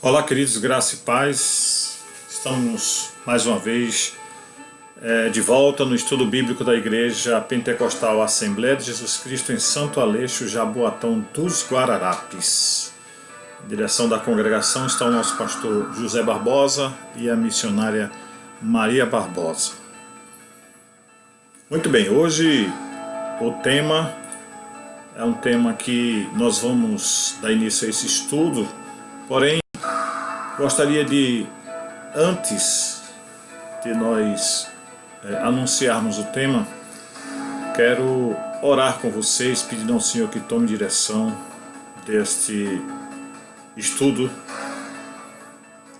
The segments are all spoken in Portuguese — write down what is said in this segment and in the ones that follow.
Olá, queridos, graça e paz. Estamos mais uma vez de volta no estudo bíblico da Igreja Pentecostal Assembleia de Jesus Cristo em Santo Aleixo, Jaboatão dos Guararapes. Na direção da congregação está o nosso pastor José Barbosa e a missionária Maria Barbosa. Muito bem, hoje o tema é um tema que nós vamos dar início a esse estudo, porém gostaria de, antes de nós anunciarmos o tema, quero orar com vocês, pedindo ao Senhor que tome direção deste estudo,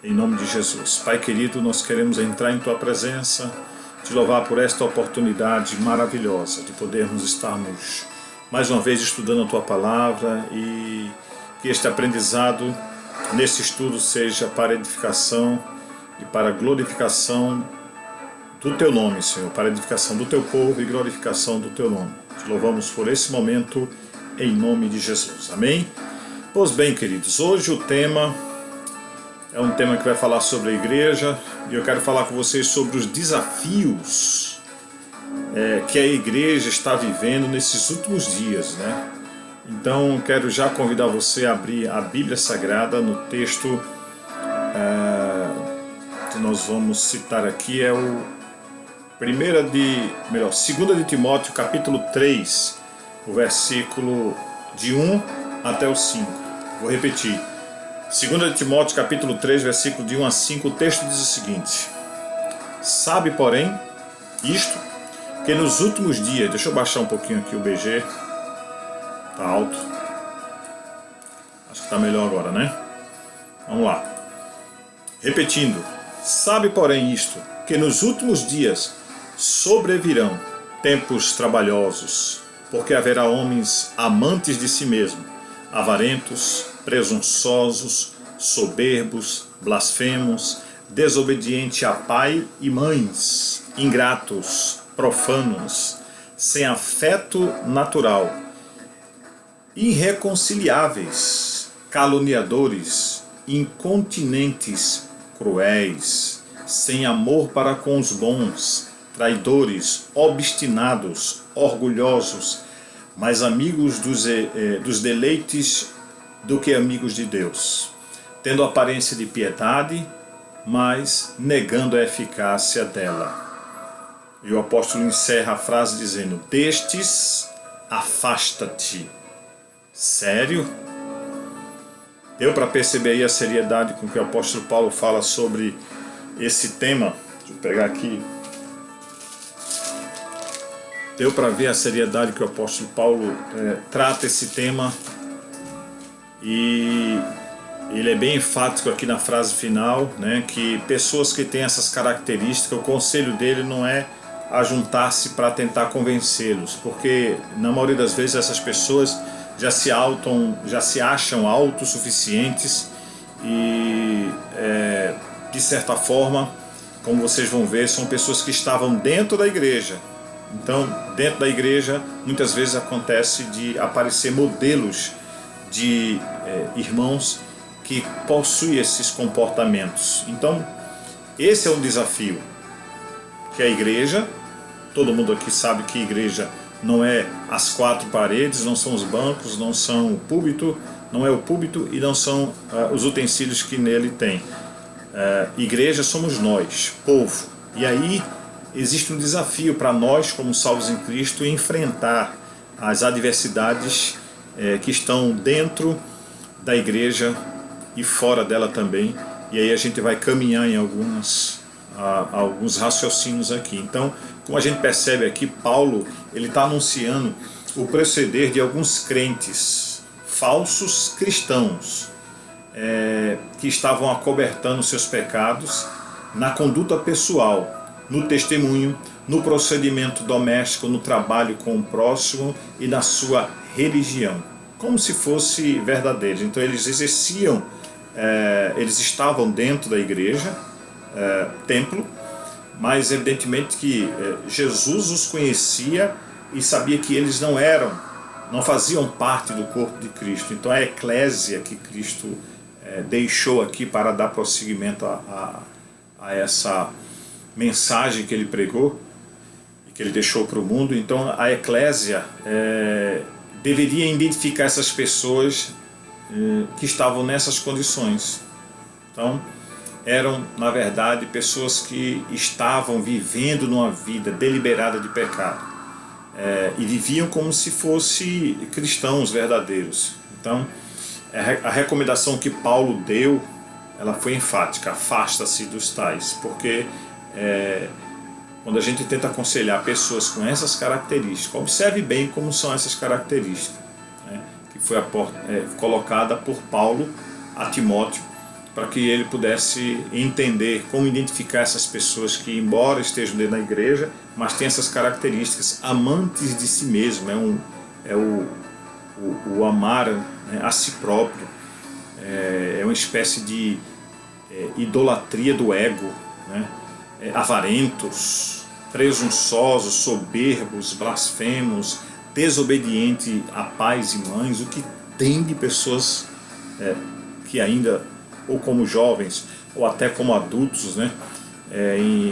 em nome de Jesus. Pai querido, nós queremos entrar em Tua presença, te louvar por esta oportunidade maravilhosa de podermos estarmos mais uma vez estudando a Tua palavra e que este aprendizado nesse estudo seja para edificação e para glorificação do Teu nome, Senhor, para edificação do Teu povo e glorificação do Teu nome. Te louvamos por esse momento, em nome de Jesus. Amém? Pois bem, queridos, hoje o tema é um tema que vai falar sobre a igreja e eu quero falar com vocês sobre os desafios que a igreja está vivendo nesses últimos dias, né? Então, quero já convidar você a abrir a Bíblia Sagrada no texto que nós vamos citar aqui, é o 2 de Timóteo, capítulo 3, o versículo de 1 até o 5. Vou repetir. 2 de Timóteo, capítulo 3, versículo de 1 a 5, o texto diz o seguinte: Sabe, porém, isto, que nos últimos dias... Deixa eu baixar um pouquinho aqui o BG. Tá alto. Acho que tá melhor agora, né? Vamos lá. Repetindo. Sabe, porém, isto, que nos últimos dias sobrevirão tempos trabalhosos, porque haverá homens amantes de si mesmo, avarentos, presunçosos, soberbos, blasfemos, desobedientes a pai e mães, ingratos, profanos, sem afeto natural, irreconciliáveis, caluniadores, incontinentes, cruéis, sem amor para com os bons, traidores, obstinados, orgulhosos, mais amigos dos deleites do que amigos de Deus, tendo aparência de piedade, mas negando a eficácia dela. E o apóstolo encerra a frase dizendo: destes afasta-te. Sério? Deu para perceber aí a seriedade com que o apóstolo Paulo fala sobre esse tema? Deixa eu pegar aqui. Deu para ver a seriedade que o apóstolo Paulo trata esse tema, e ele é bem enfático aqui na frase final, né, que pessoas que têm essas características, o conselho dele não é ajuntar-se para tentar convencê-los, porque na maioria das vezes essas pessoas já se acham autossuficientes e, de certa forma, como vocês vão ver, são pessoas que estavam dentro da igreja. Então, dentro da igreja, muitas vezes acontece de aparecer modelos de irmãos que possuem esses comportamentos. Então, esse é um desafio que a igreja, todo mundo aqui sabe que a igreja não é as quatro paredes, não são os bancos, não são o púlpito, não é o púlpito e não são os utensílios que nele tem. Igreja somos nós, povo. E aí existe um desafio para nós, como salvos em Cristo, enfrentar as adversidades que estão dentro da igreja e fora dela também. E aí a gente vai caminhar em alguns raciocínios aqui. Então, como a gente percebe aqui, Paulo ele está anunciando o proceder de alguns crentes, falsos cristãos, que estavam acobertando seus pecados na conduta pessoal, no testemunho, no procedimento doméstico, no trabalho com o próximo e na sua religião, como se fosse verdadeiro. Então eles exerciam, eles estavam dentro da igreja, templo, mas evidentemente que Jesus os conhecia e sabia que eles não faziam parte do corpo de Cristo. Então a eclésia que Cristo deixou aqui para dar prosseguimento a essa mensagem que ele pregou e que ele deixou para o mundo. Então a eclésia deveria identificar essas pessoas que estavam nessas condições. Então eram, na verdade, pessoas que estavam vivendo numa vida deliberada de pecado e viviam como se fossem cristãos verdadeiros. Então a recomendação que Paulo deu, ela foi enfática: afasta-se dos tais, porque quando a gente tenta aconselhar pessoas com essas características, observe bem como são essas características, né, que foi colocada por Paulo a Timóteo, para que ele pudesse entender como identificar essas pessoas que, embora estejam dentro da igreja, mas têm essas características, amantes de si mesmo, o amar, né, a si próprio, é uma espécie de idolatria do ego, né, avarentos, presunçosos, soberbos, blasfemos, desobedientes a pais e mães, o que tem de pessoas que ainda, ou como jovens, ou até como adultos, né,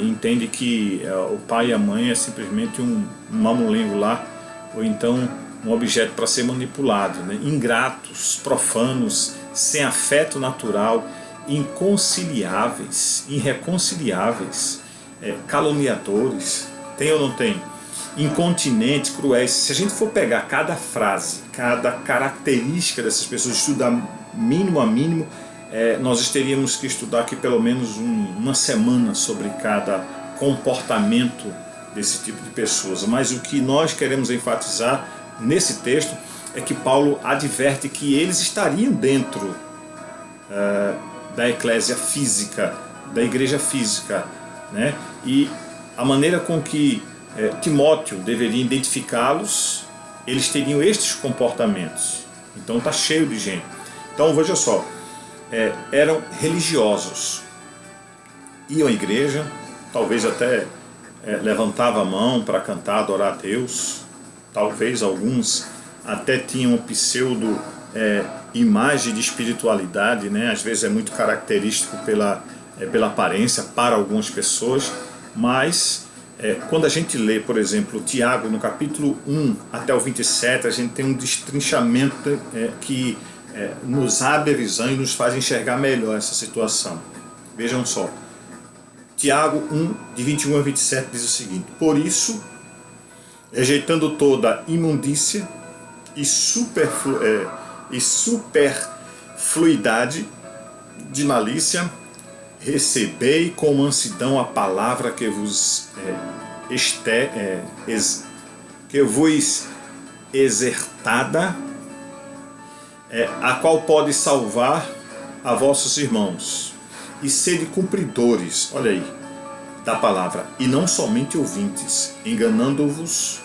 entende que o pai e a mãe é simplesmente um mamulengo lá, ou então um objeto para ser manipulado, né? Ingratos, profanos, sem afeto natural, inconciliáveis, irreconciliáveis, caluniadores, tem ou não tem? Incontinentes, cruéis. Se a gente for pegar cada frase, cada característica dessas pessoas, estudar mínimo a mínimo, nós teríamos que estudar aqui pelo menos uma semana sobre cada comportamento desse tipo de pessoas. Mas o que nós queremos enfatizar nesse texto é que Paulo adverte que eles estariam dentro da eclésia física, da igreja física, né? E a maneira com que Timóteo deveria identificá-los, eles teriam estes comportamentos. Então está cheio de gente. Então veja só, eram religiosos, iam à igreja, talvez até levantavam a mão para cantar, adorar a Deus, talvez alguns até tinham um pseudo imagem de espiritualidade, né? Às vezes é muito característico pela aparência para algumas pessoas, mas quando a gente lê, por exemplo, Tiago no capítulo 1 até o 27, a gente tem um destrinchamento que nos abre a visão e nos faz enxergar melhor essa situação. Vejam só, Tiago 1, de 21 a 27 diz o seguinte: por isso, rejeitando toda imundícia e superfluidade de malícia, recebei com mansidão a palavra que vos exertada, a qual pode salvar a vossos irmãos, e sede cumpridores, olha aí, da palavra, e não somente ouvintes, enganando-vos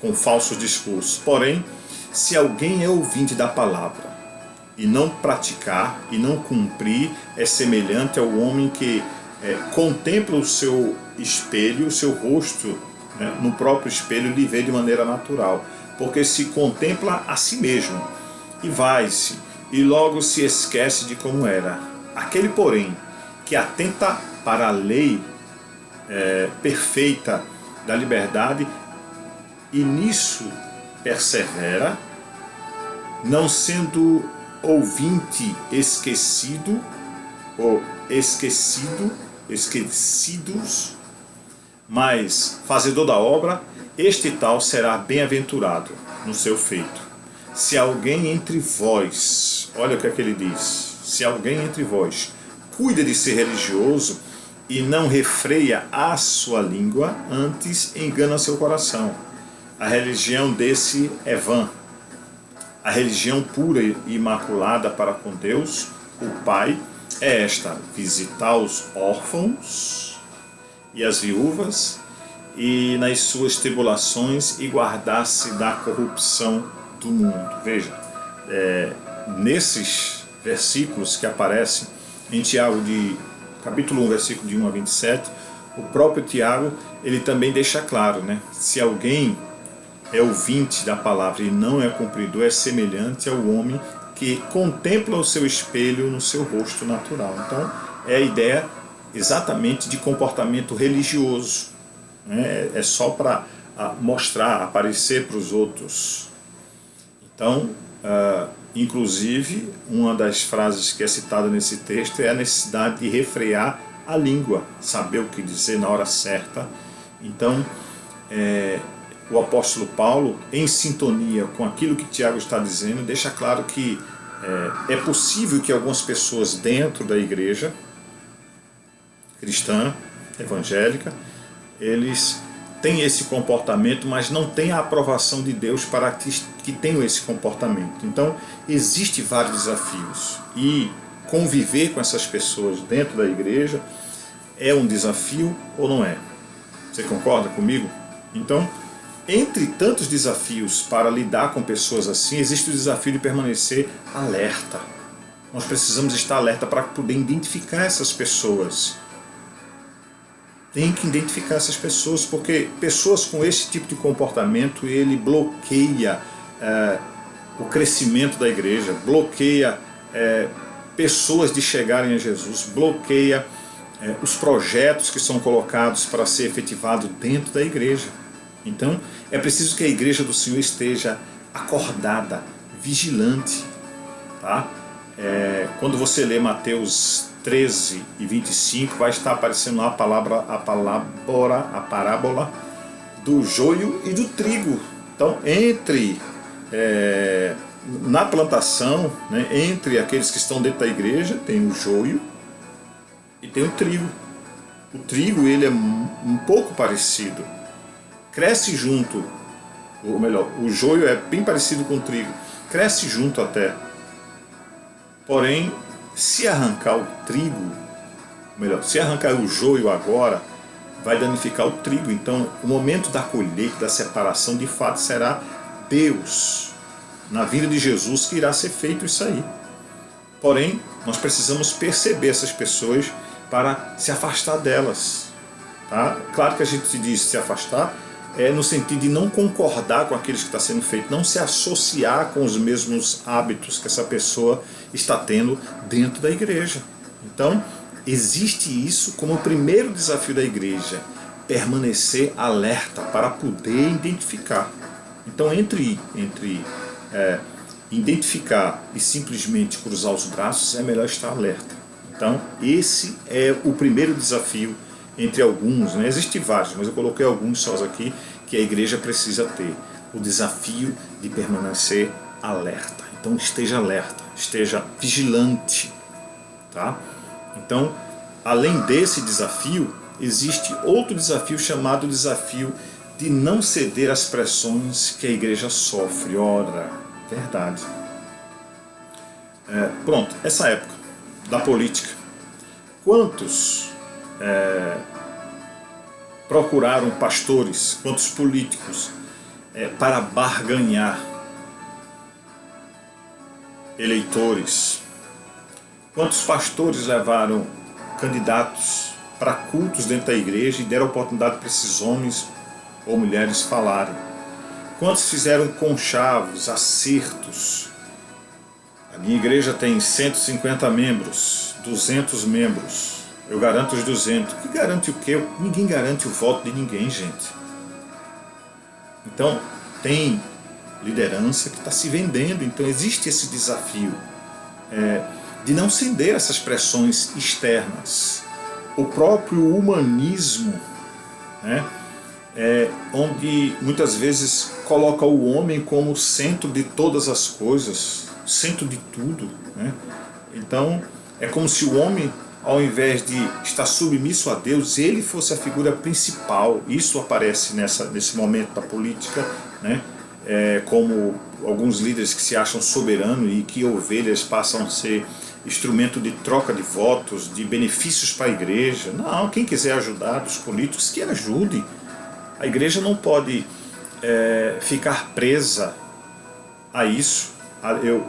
com falsos discursos. Porém, se alguém é ouvinte da palavra e não praticar e não cumprir, é semelhante ao homem que contempla o seu espelho, o seu rosto, né, no próprio espelho, lhe vê de maneira natural, porque se contempla a si mesmo e vai-se e logo se esquece de como era. Aquele, porém, que atenta para a lei perfeita da liberdade e nisso persevera, não sendo ouvinte esquecidos, mas fazedor da obra, este tal será bem-aventurado no seu feito. Se alguém entre vós, olha o que é que ele diz, se alguém entre vós cuida de ser religioso e não refreia a sua língua, antes engana seu coração. A religião desse é vã. A religião pura e imaculada para com Deus, o Pai, é esta: visitar os órfãos e as viúvas, e nas suas tribulações, e guardar-se da corrupção do mundo. Veja, nesses versículos que aparecem em Tiago, capítulo 1, versículo de 1 a 27, o próprio Tiago, ele também deixa claro, né? Se alguém é ouvinte da palavra e não é cumpridor, é semelhante ao homem que contempla o seu espelho no seu rosto natural. Então, é a ideia exatamente de comportamento religioso, né? É só para mostrar, aparecer para os outros. Então, inclusive, uma das frases que é citada nesse texto é a necessidade de refrear a língua, saber o que dizer na hora certa. Então, o apóstolo Paulo, em sintonia com aquilo que Tiago está dizendo, deixa claro que é possível que algumas pessoas dentro da igreja cristã, evangélica, eles têm esse comportamento, mas não têm a aprovação de Deus para que tenham esse comportamento. Então, existem vários desafios, e conviver com essas pessoas dentro da igreja é um desafio ou não é? Você concorda comigo? Então, entre tantos desafios para lidar com pessoas assim, existe o desafio de permanecer alerta. Nós precisamos estar alerta para poder identificar essas pessoas. Tem que identificar essas pessoas, porque pessoas com esse tipo de comportamento, ele bloqueia o crescimento da igreja, bloqueia pessoas de chegarem a Jesus, bloqueia os projetos que são colocados para ser efetivado dentro da igreja. Então, é preciso que a igreja do Senhor esteja acordada, vigilante. Tá? Quando você lê Mateus 13 e 25, vai estar aparecendo lá a parábola do joio e do trigo. Então, na plantação, né, entre aqueles que estão dentro da igreja, tem o joio e tem o trigo. O trigo, ele é um pouco parecido, cresce junto, ou melhor, o joio é bem parecido com o trigo, cresce junto até. Porém, se arrancar o trigo, se arrancar o joio agora, vai danificar o trigo. Então, o momento da colheita, da separação, de fato será Deus, na vinda de Jesus, que irá ser feito isso aí. Porém, nós precisamos perceber essas pessoas para se afastar delas. Tá? Claro que a gente diz se afastar, no sentido de não concordar com aquilo que está sendo feito, não se associar com os mesmos hábitos que essa pessoa está tendo dentro da igreja. Então, existe isso como o primeiro desafio da igreja, permanecer alerta para poder identificar. Então, entre identificar e simplesmente cruzar os braços, é melhor estar alerta. Então, esse é o primeiro desafio entre alguns, né? Existem vários, mas eu coloquei alguns só aqui que a igreja precisa ter: o desafio de permanecer alerta. Então esteja alerta, esteja vigilante, tá? Então, além desse desafio, existe outro desafio chamado desafio de não ceder às pressões que a igreja sofre. Ora, verdade. Pronto, essa época da política, quantos procuraram pastores, quantos políticos para barganhar eleitores? Quantos pastores levaram candidatos para cultos dentro da igreja e deram oportunidade para esses homens ou mulheres falarem? Quantos fizeram conchavos, acertos? A minha igreja tem 150 membros, 200 membros. Eu garanto os 200. Que garante o quê? Ninguém garante o voto de ninguém, gente. Então, tem liderança que está se vendendo. Então, existe esse desafio de não ceder essas pressões externas. O próprio humanismo, né, onde muitas vezes coloca o homem como o centro de todas as coisas, centro de tudo, né? Então, é como se o homem, ao invés de estar submisso a Deus, ele fosse a figura principal. Isso aparece nesse momento da política, né? Como alguns líderes que se acham soberanos e que ovelhas passam a ser instrumento de troca de votos, de benefícios para a igreja. Não, quem quiser ajudar os políticos, que ajude. A igreja não pode ficar presa a isso.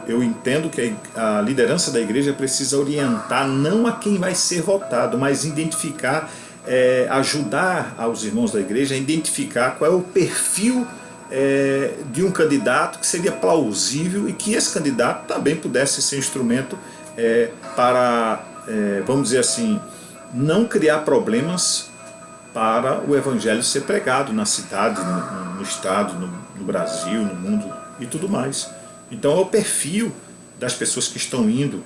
Eu entendo que a liderança da igreja precisa orientar não a quem vai ser votado, mas identificar, ajudar aos irmãos da igreja a identificar qual é o perfil de um candidato que seria plausível e que esse candidato também pudesse ser instrumento para, vamos dizer assim, não criar problemas para o evangelho ser pregado na cidade, no estado, no Brasil, no mundo e tudo mais. Então é o perfil das pessoas que estão indo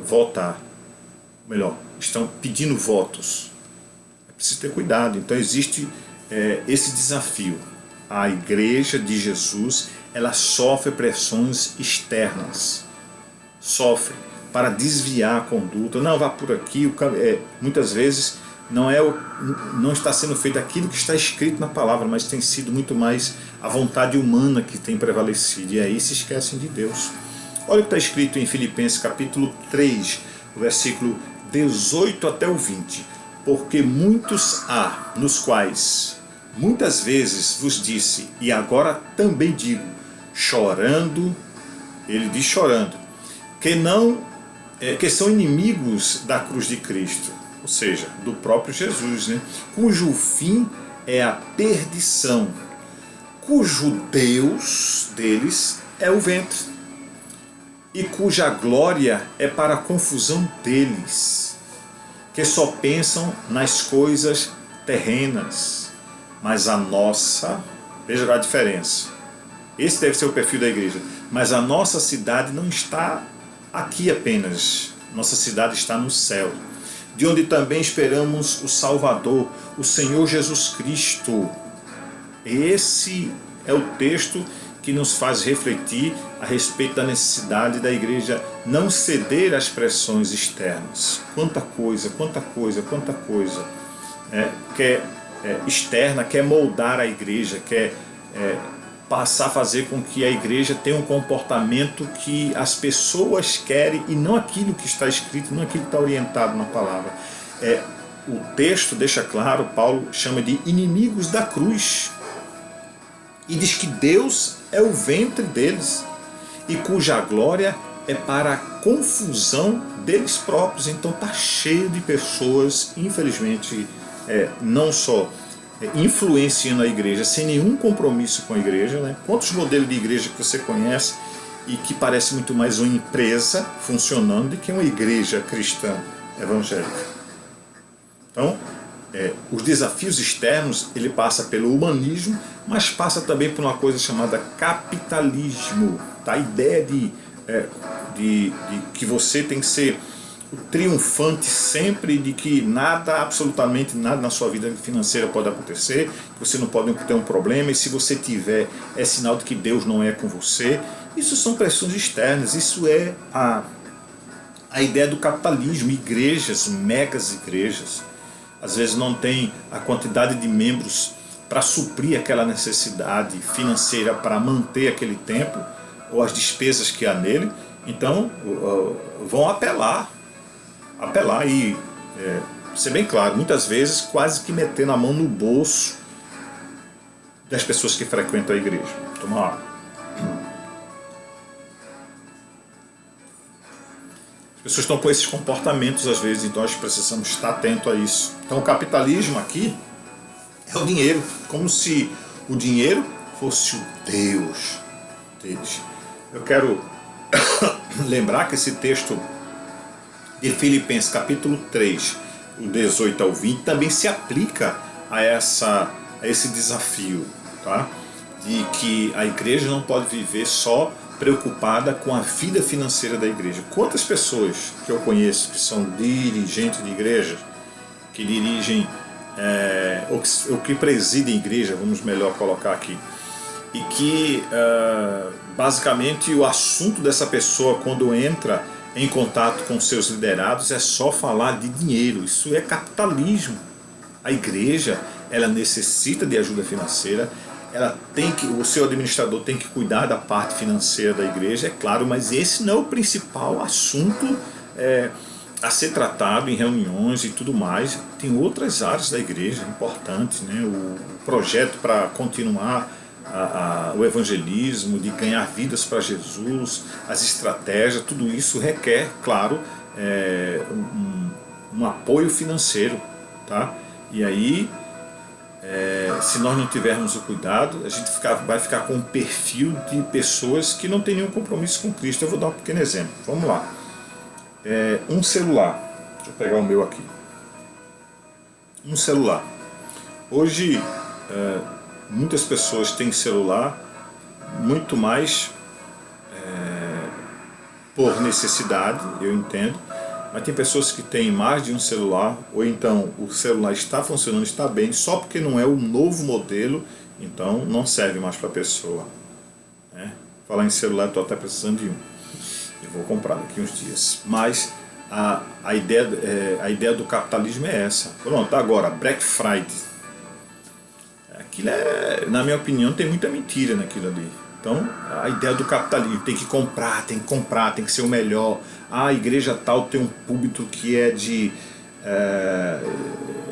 votar, melhor, estão pedindo votos. É preciso ter cuidado. Então existe esse desafio. A igreja de Jesus, ela sofre pressões externas, sofre para desviar a conduta. Não, vá por aqui. Muitas vezes não está sendo feito aquilo que está escrito na palavra, mas tem sido muito mais a vontade humana que tem prevalecido, e aí se esquecem de Deus. Olha o que está escrito em Filipenses capítulo 3, versículo 18 até o 20. Porque muitos há nos quais muitas vezes vos disse, e agora também digo, chorando, ele diz chorando, que são inimigos da cruz de Cristo, ou seja, do próprio Jesus, né? Cujo fim é a perdição, cujo Deus deles é o ventre, e cuja glória é para a confusão deles, que só pensam nas coisas terrenas. Mas a nossa, veja a diferença, esse deve ser o perfil da igreja, mas a nossa cidade não está aqui apenas, nossa cidade está no céu, de onde também esperamos o Salvador, o Senhor Jesus Cristo. Esse é o texto que nos faz refletir a respeito da necessidade da igreja não ceder às pressões externas. Quanta coisa externa quer moldar a igreja, quer passar a fazer com que a igreja tenha um comportamento que as pessoas querem e não aquilo que está escrito, não aquilo que está orientado na palavra. O texto deixa claro, Paulo chama de inimigos da cruz e diz que Deus é o ventre deles e cuja glória é para a confusão deles próprios. Então está cheio de pessoas, infelizmente, não só influenciando a igreja sem nenhum compromisso com a igreja, né? Quantos modelos de igreja que você conhece e que parece muito mais uma empresa funcionando do que uma igreja cristã evangélica? Então, os desafios externos, ele passa pelo humanismo, mas passa também por uma coisa chamada capitalismo, tá? A ideia de que você tem que ser o triunfante sempre, de que nada, absolutamente nada na sua vida financeira pode acontecer, que você não pode ter um problema, e se você tiver, é sinal de que Deus não é com você. Isso são pressões externas, isso é a ideia do capitalismo. Igrejas, megas igrejas, às vezes não tem a quantidade de membros para suprir aquela necessidade financeira para manter aquele templo, ou as despesas que há nele, então vão apelar e, ser bem claro, muitas vezes quase que metendo a mão no bolso das pessoas que frequentam a igreja. Toma lá. As pessoas estão com esses comportamentos às vezes, então nós precisamos estar atento a isso. Então o capitalismo aqui é o dinheiro, como se o dinheiro fosse o Deus deles. Eu quero lembrar que esse texto de Filipenses capítulo 3, o 18 ao 20, também se aplica a esse desafio, tá? De que a igreja não pode viver só preocupada com a vida financeira da igreja. Quantas pessoas que eu conheço que são dirigentes de igreja, que dirigem, ou que presidem igreja, vamos melhor colocar aqui, e que basicamente o assunto dessa pessoa quando entra em contato com seus liderados é só falar de dinheiro. Isso é capitalismo. A igreja, ela necessita de ajuda financeira, o seu administrador tem que cuidar da parte financeira da igreja, é claro, mas esse não é o principal assunto a ser tratado em reuniões e tudo mais. Tem outras áreas da igreja importantes, né? O projeto para continuar o evangelismo, de ganhar vidas para Jesus, as estratégias, tudo isso requer, claro, um apoio financeiro, tá? E aí se nós não tivermos o cuidado, a gente vai ficar com um perfil de pessoas que não têm nenhum compromisso com Cristo. Eu vou dar um pequeno exemplo. Vamos lá. Um celular. Deixa eu pegar o meu aqui. Um celular. Hoje, muitas pessoas têm celular muito mais por necessidade, eu entendo, mas tem pessoas que têm mais de um celular, ou então o celular está funcionando, está bem, só porque não é o novo modelo, então não serve mais para a pessoa. Falar em celular, estou até precisando de um. Eu vou comprar daqui uns dias. Mas a ideia do capitalismo é essa. Pronto, agora, Black Friday. Aquilo na minha opinião, tem muita mentira naquilo ali. Então, a ideia do capitalismo, tem que comprar, tem que ser o melhor. A igreja tal tem um púlpito que é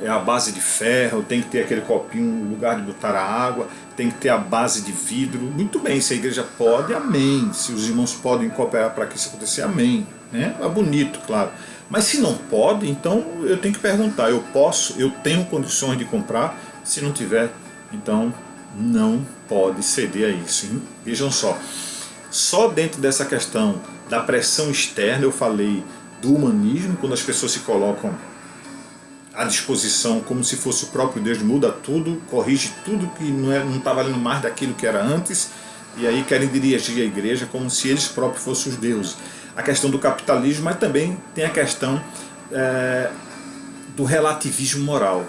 a base de ferro, tem que ter aquele copinho no lugar de botar a água, tem que ter a base de vidro. Muito bem, se a igreja pode, amém. Se os irmãos podem cooperar para que isso aconteça, amém. É bonito, claro. Mas se não pode, então eu tenho que perguntar, eu tenho condições de comprar? Se não tiver, então não pode ceder a isso. Hein? Vejam só dentro dessa questão da pressão externa, eu falei do humanismo, quando as pessoas se colocam à disposição como se fosse o próprio Deus, muda tudo, corrige tudo que não está valendo mais daquilo que era antes, e aí querem dirigir a igreja como se eles próprios fossem os deuses. A questão do capitalismo, mas também tem a questão do relativismo moral.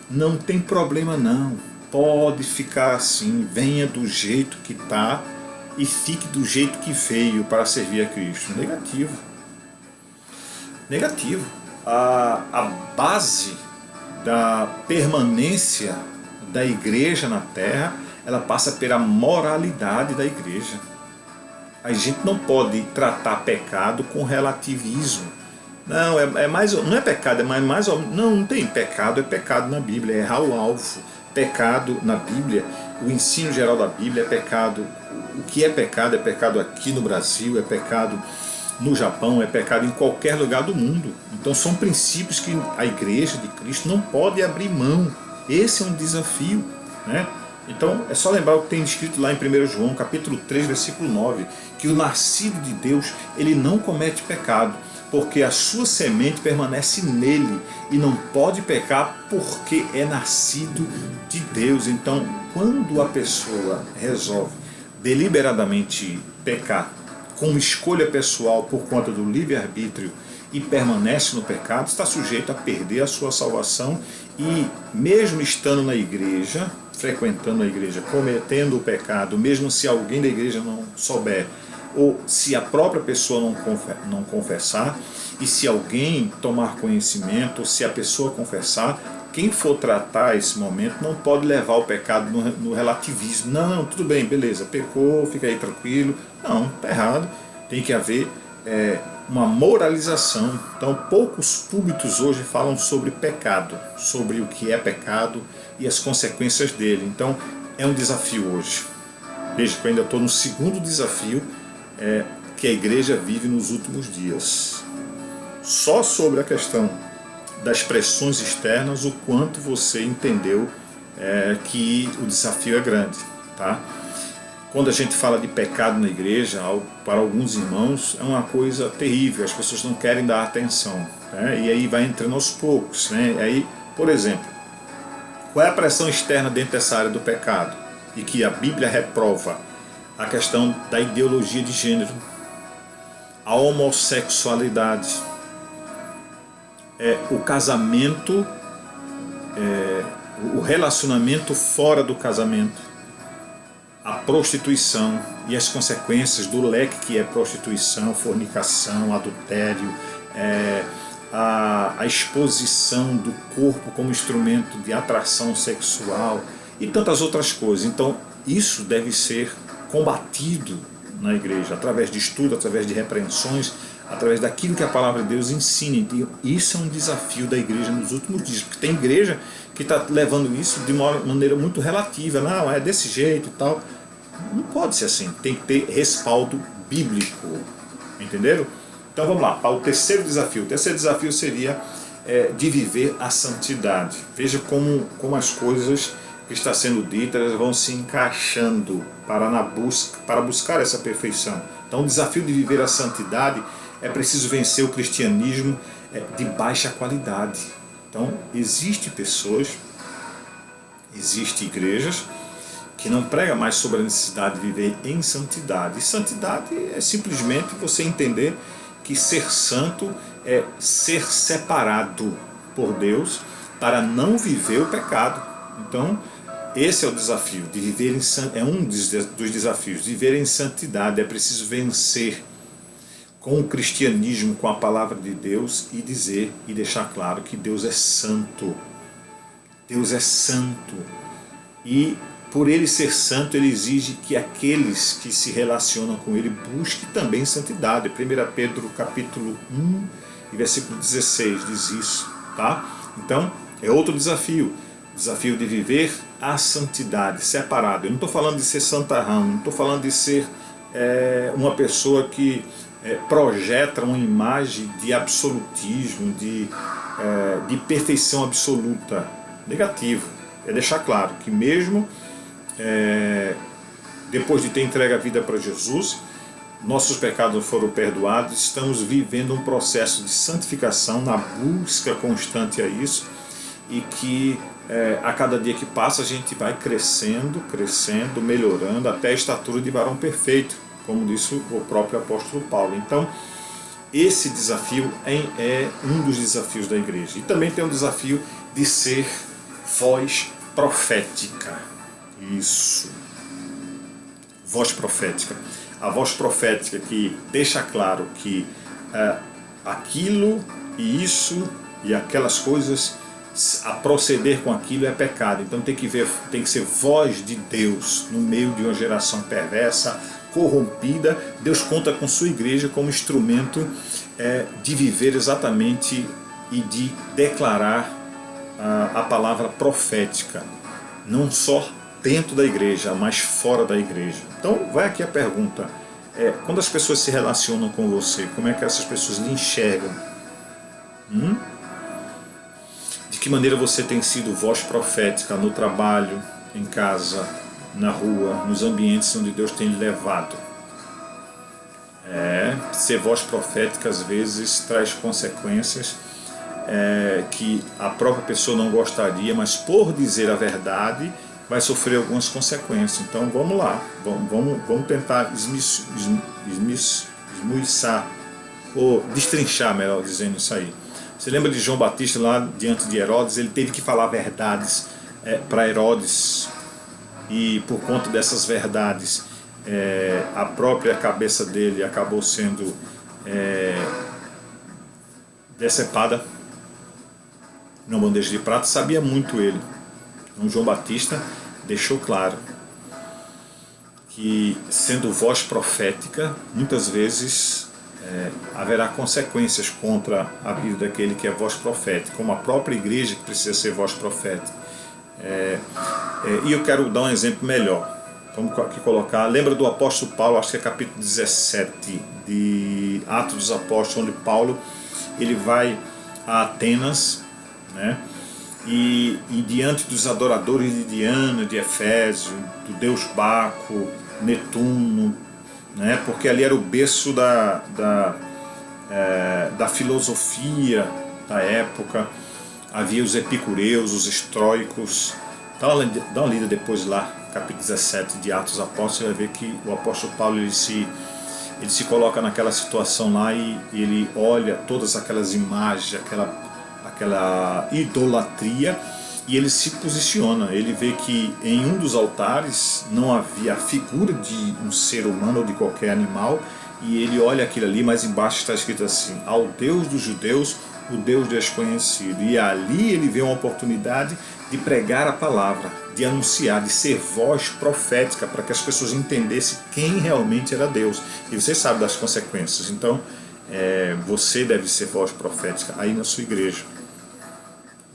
Não tem problema não, pode ficar assim, venha do jeito que está e fique do jeito que veio para servir a Cristo. Negativo. A base da permanência da igreja na terra, ela passa pela moralidade da igreja. A gente não pode tratar pecado com relativismo. Não, não é pecado, é mais não tem pecado, é pecado na Bíblia, é errar o alvo. Pecado na Bíblia, o ensino geral da Bíblia é pecado. O que é pecado aqui no Brasil, é pecado no Japão, é pecado em qualquer lugar do mundo. Então são princípios que a igreja de Cristo não pode abrir mão. Esse é um desafio, né? Então é só lembrar o que tem escrito lá em 1 João, capítulo 3, versículo 9, que o nascido de Deus, ele não comete pecado, porque a sua semente permanece nele e não pode pecar porque é nascido de Deus. Então, quando a pessoa resolve deliberadamente pecar com escolha pessoal por conta do livre-arbítrio e permanece no pecado, está sujeito a perder a sua salvação e, mesmo estando na igreja, frequentando a igreja, cometendo o pecado, mesmo se alguém da igreja não souber, ou se a própria pessoa não confessar, e se alguém tomar conhecimento, ou se a pessoa confessar, quem for tratar esse momento não pode levar o pecado no relativismo. Não, tudo bem, beleza, pecou, fica aí tranquilo. Não, está errado. Tem que haver uma moralização. Então, poucos púlpitos hoje falam sobre pecado, sobre o que é pecado e as consequências dele. Então, é um desafio hoje. Veja que eu ainda estou no segundo desafio que a igreja vive nos últimos dias. Só sobre a questão das pressões externas, o quanto você entendeu que o desafio é grande. Tá? Quando a gente fala de pecado na igreja, para alguns irmãos é uma coisa terrível, as pessoas não querem dar atenção, né? E aí vai entrando aos poucos, né? Aí, por exemplo, qual é a pressão externa dentro dessa área do pecado? E que a Bíblia reprova: a questão da ideologia de gênero, a homossexualidade, o casamento, o relacionamento fora do casamento, a prostituição e as consequências do leque que é prostituição, fornicação, adultério, a exposição do corpo como instrumento de atração sexual e tantas outras coisas. Então isso deve ser combatido na igreja, através de estudo, através de repreensões, através daquilo que a palavra de Deus ensina. Então, isso é um desafio da igreja nos últimos dias, porque tem igreja que está levando isso de uma maneira muito relativa. Não, é desse jeito e tal. Não pode ser assim, tem que ter respaldo bíblico, entenderam? Então vamos lá, para o terceiro desafio. O terceiro desafio seria de viver a santidade. Veja como as coisas que está sendo ditas vão se encaixando para buscar essa perfeição. Então o desafio de viver a santidade é preciso vencer o cristianismo de baixa qualidade. Então existem pessoas, existem igrejas que não pregam mais sobre a necessidade de viver em santidade. E santidade é simplesmente você entender que ser santo é ser separado por Deus para não viver o pecado. Então, esse é o desafio, de viver é um dos desafios, de viver em santidade. É preciso vencer com o cristianismo, com a palavra de Deus e dizer e deixar claro que Deus é santo. Deus é santo. E por ele ser santo, ele exige que aqueles que se relacionam com ele busquem também santidade. 1 Pedro capítulo 1 e versículo 16 diz isso, tá? Então, é outro desafio. Desafio de viver a santidade, separado. Eu não estou falando de ser santarrão, não estou falando de ser uma pessoa que projeta uma imagem de absolutismo, de perfeição absoluta. Negativo. É deixar claro que mesmo depois de ter entregue a vida para Jesus, nossos pecados foram perdoados, estamos vivendo um processo de santificação na busca constante a isso, e que a cada dia que passa a gente vai crescendo, melhorando até a estatura de varão perfeito, como disse o próprio apóstolo Paulo. Então esse desafio é um dos desafios da igreja. E também tem o desafio de ser voz profética. Isso. Voz profética. A voz profética que deixa claro que aquilo e isso e aquelas coisas, a proceder com aquilo é pecado. Então tem que ser voz de Deus no meio de uma geração perversa, corrompida. Deus conta com sua igreja como instrumento de viver exatamente e de declarar a palavra profética, não só dentro da igreja, mas fora da igreja. Então vai aqui a pergunta, quando as pessoas se relacionam com você, como é que essas pessoas lhe enxergam? De que maneira você tem sido voz profética no trabalho, em casa, na rua, nos ambientes onde Deus tem lhe levado? Ser voz profética às vezes traz consequências que a própria pessoa não gostaria, mas por dizer a verdade vai sofrer algumas consequências. Então vamos lá, vamos tentar esmiuçar, ou destrinchar, melhor dizendo, isso aí. Você lembra de João Batista lá diante de Herodes? Ele teve que falar verdades para Herodes, e por conta dessas verdades a própria cabeça dele acabou sendo decepada numa bandeja de prata. Sabia muito ele. Então João Batista deixou claro que, sendo voz profética, muitas vezes haverá consequências contra a vida daquele que é voz profética, como a própria igreja que precisa ser voz profética. E eu quero dar um exemplo melhor. Vamos aqui colocar, lembra do apóstolo Paulo, acho que é capítulo 17 de Atos dos Apóstolos, onde Paulo ele vai a Atenas, né? E diante dos adoradores de Diana, de Efésio, do deus Baco, Netuno, né? Porque ali era o berço da filosofia da época. Havia os epicureus, os estoicos. Dá uma lida depois lá, capítulo 17 de Atos dos Apóstolos, você vai ver que o apóstolo Paulo ele se coloca naquela situação lá e ele olha todas aquelas imagens, aquela idolatria, e ele se posiciona. Ele vê que em um dos altares não havia a figura de um ser humano ou de qualquer animal, e ele olha aquilo ali, mas embaixo está escrito assim: ao Deus dos judeus, o Deus desconhecido. E ali ele vê uma oportunidade de pregar a palavra, de anunciar, de ser voz profética, para que as pessoas entendessem quem realmente era Deus. E você sabe das consequências. Então você deve ser voz profética aí na sua igreja.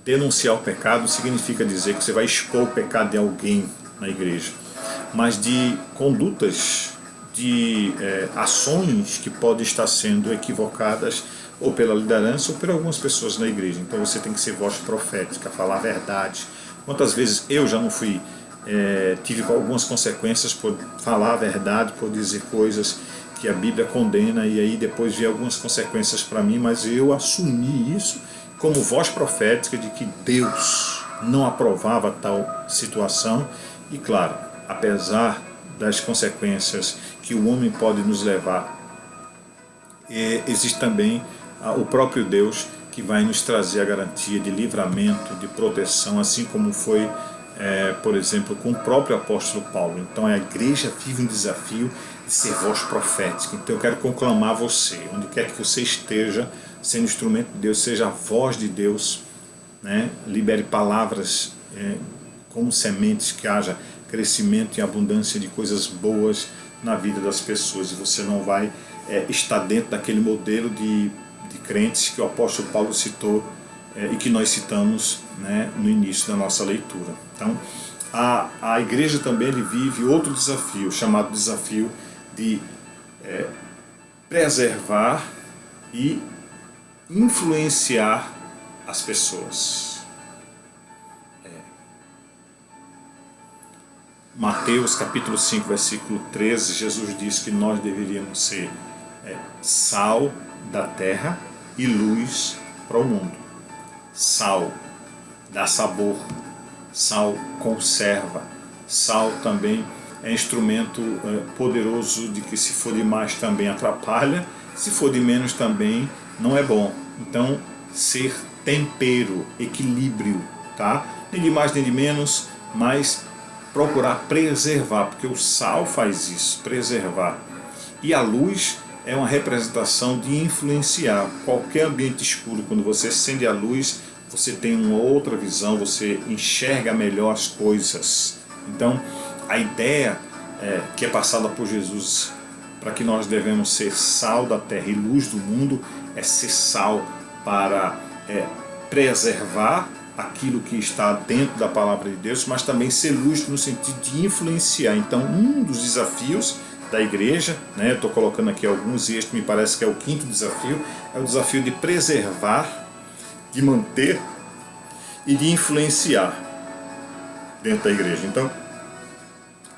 Denunciar o pecado significa dizer que você vai expor o pecado de alguém na igreja, mas de condutas, de ações que podem estar sendo equivocadas, ou pela liderança, ou por algumas pessoas na igreja. Então você tem que ser voz profética, falar a verdade. Quantas vezes eu já não fui, tive algumas consequências por falar a verdade, por dizer coisas que a Bíblia condena, e aí depois vi algumas consequências para mim, mas eu assumi isso como voz profética de que Deus não aprovava tal situação. E claro, apesar das consequências que o homem pode nos levar, existe também o próprio Deus que vai nos trazer a garantia de livramento, de proteção, assim como foi, por exemplo, com o próprio apóstolo Paulo. Então a igreja vive um desafio de ser voz profética. Então eu quero conclamar você, onde quer que você esteja, sendo instrumento de Deus, seja a voz de Deus, né? Libere palavras como sementes, que haja crescimento e abundância de coisas boas na vida das pessoas, e você não vai estar dentro daquele modelo de crentes que o apóstolo Paulo citou e que nós citamos, né, no início da nossa leitura. Então a igreja também ele vive outro desafio, chamado desafio de preservar e influenciar as pessoas. Mateus capítulo 5, versículo 13, Jesus diz que nós deveríamos ser sal da terra e luz para o mundo. Sal dá sabor, sal conserva, sal também é instrumento poderoso de que, se for demais, também atrapalha, se for de menos também não é bom. Então, ser tempero, equilíbrio, tá? Nem de mais nem de menos, mas procurar preservar, porque o sal faz isso, preservar. E a luz é uma representação de influenciar. Qualquer ambiente escuro, quando você acende a luz, você tem uma outra visão, você enxerga melhor as coisas. Então, a ideia que é passada por Jesus para que nós devemos ser sal da terra e luz do mundo é ser sal para preservar aquilo que está dentro da palavra de Deus, mas também ser luz no sentido de influenciar. Então, um dos desafios da igreja, né, estou colocando aqui alguns, e este me parece que é o quinto desafio, é o desafio de preservar, de manter e de influenciar dentro da igreja. Então,